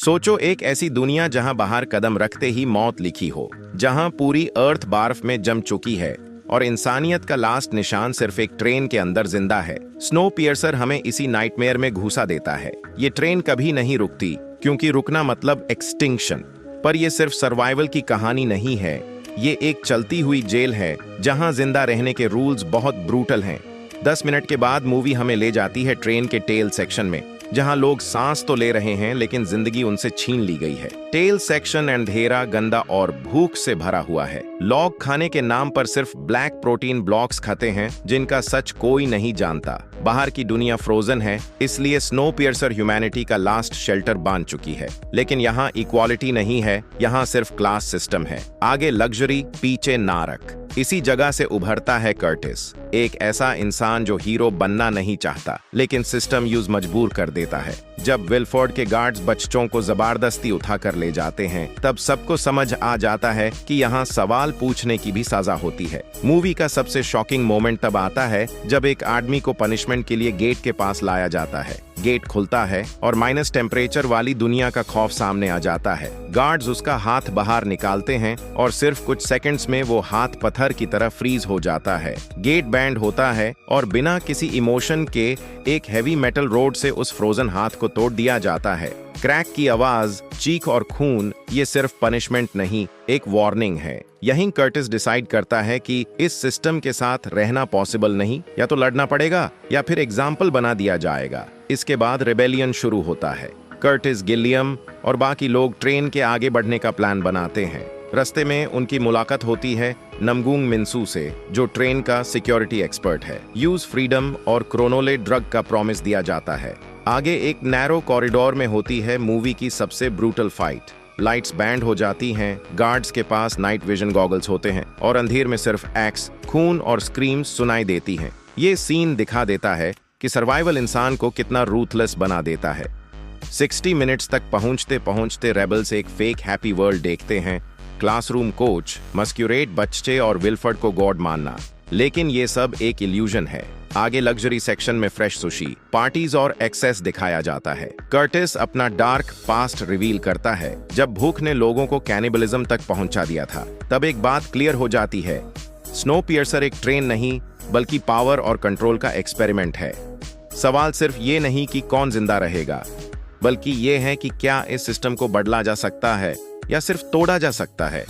सोचो एक ऐसी दुनिया जहां बाहर कदम रखते ही मौत लिखी हो, जहां पूरी अर्थ बर्फ में जम चुकी है और इंसानियत का लास्ट निशान सिर्फ एक ट्रेन के अंदर जिंदा है। स्नोपियर्सर हमें इसी नाइटमेयर में घुसा देता है। ये ट्रेन कभी नहीं रुकती, क्योंकि रुकना मतलब एक्सटिंक्शन। पर यह सिर्फ सर्वाइवल की कहानी नहीं है, ये एक चलती हुई जेल है जहां जिंदा रहने के रूल्स बहुत ब्रूटल हैं। 10 मिनट के बाद मूवी हमें ले जाती है ट्रेन के टेल सेक्शन में, जहां लोग सांस तो ले रहे हैं लेकिन जिंदगी उनसे छीन ली गई है। टेल सेक्शन अंधेरा, गंदा और भूख से भरा हुआ है। लोग खाने के नाम पर सिर्फ ब्लैक प्रोटीन ब्लॉक्स खाते हैं, जिनका सच कोई नहीं जानता। बाहर की दुनिया फ्रोजन है, इसलिए स्नोपियर्सर ह्यूमैनिटी का लास्ट शेल्टर बन चुकी है। लेकिन यहाँ इक्वालिटी नहीं है, यहाँ सिर्फ क्लास सिस्टम है। आगे लग्जरी, पीछे नारक। इसी जगह से उभरता है कर्टिस, एक ऐसा इंसान जो हीरो बनना नहीं चाहता, लेकिन सिस्टम यूज मजबूर कर देता है। जब विलफोर्ड के गार्ड्स बच्चों को जबरदस्ती उठा कर ले जाते हैं, तब सबको समझ आ जाता है कि यहाँ सवाल पूछने की भी सजा होती है। मूवी का सबसे शॉकिंग मोमेंट तब आता है जब एक आदमी को पनिशमेंट के लिए गेट के पास लाया जाता है। गेट खुलता है और माइनस टेम्परेचर वाली दुनिया का खौफ सामने आ जाता है। गार्ड्स उसका हाथ बाहर निकालते हैं और सिर्फ कुछ सेकंड्स में वो हाथ पत्थर की तरह फ्रीज हो जाता है। गेट बैंड होता है और बिना किसी इमोशन के एक हेवी मेटल रोड से उस फ्रोजन हाथ को तोड़ दिया जाता है। क्रैक की आवाज, चीख और खून, ये सिर्फ पनिशमेंट नहीं, एक वार्निंग है। यहीं कर्टिस डिसाइड करता है कि इस सिस्टम के साथ रहना पॉसिबल नहीं, या तो लड़ना पड़ेगा या फिर एग्जाम्पल बना दिया जाएगा। इसके बाद रेबेलियन शुरू होता है। कर्टिस, गिलियम और बाकी लोग ट्रेन के आगे बढ़ने का प्लान बनाते हैं। रास्ते में उनकी मुलाकात होती है नमगुंग मिन्सू से, जो ट्रेन का सिक्योरिटी एक्सपर्ट है। यूज फ्रीडम और क्रोनोले ड्रग का प्रॉमिस दिया जाता है। आगे एक नैरो कॉरिडोर में होती है मूवी की सबसे ब्रूटल फाइट। लाइट्स बैंड हो जाती हैं, गार्ड्स के पास नाइट विजन गॉगल्स होते हैं और अंधेर में सिर्फ एक्स, खून और स्क्रीम्स सुनाई देती हैं। ये सीन दिखा देता है कि सर्वाइवल इंसान को कितना रूथलेस बना देता है। 60 मिनट्स तक पहुंचते पहुंचते रेबल्स एक फेक हैप्पी वर्ल्ड देखते हैं। क्लासरूम कोच, मस्क्यूरेट बच्चे और विलफर्ड को गॉड मानना, लेकिन ये सब एक इल्यूजन है। आगे लग्जरी सेक्शन में फ्रेश सुशी, पार्टीज और एक्सेस दिखाया जाता है। कर्टिस अपना डार्क पास्ट रिवील करता है। जब भूख ने लोगों को कैनिबलिज्म तक पहुंचा दिया था, तब एक बात क्लियर हो जाती है, स्नोपियर्सर एक ट्रेन नहीं बल्कि पावर और कंट्रोल का एक्सपेरिमेंट है। सवाल सिर्फ ये नहीं कि कौन जिंदा रहेगा, बल्कि ये है कि क्या इस सिस्टम को बदला जा सकता है या सिर्फ तोड़ा जा सकता है।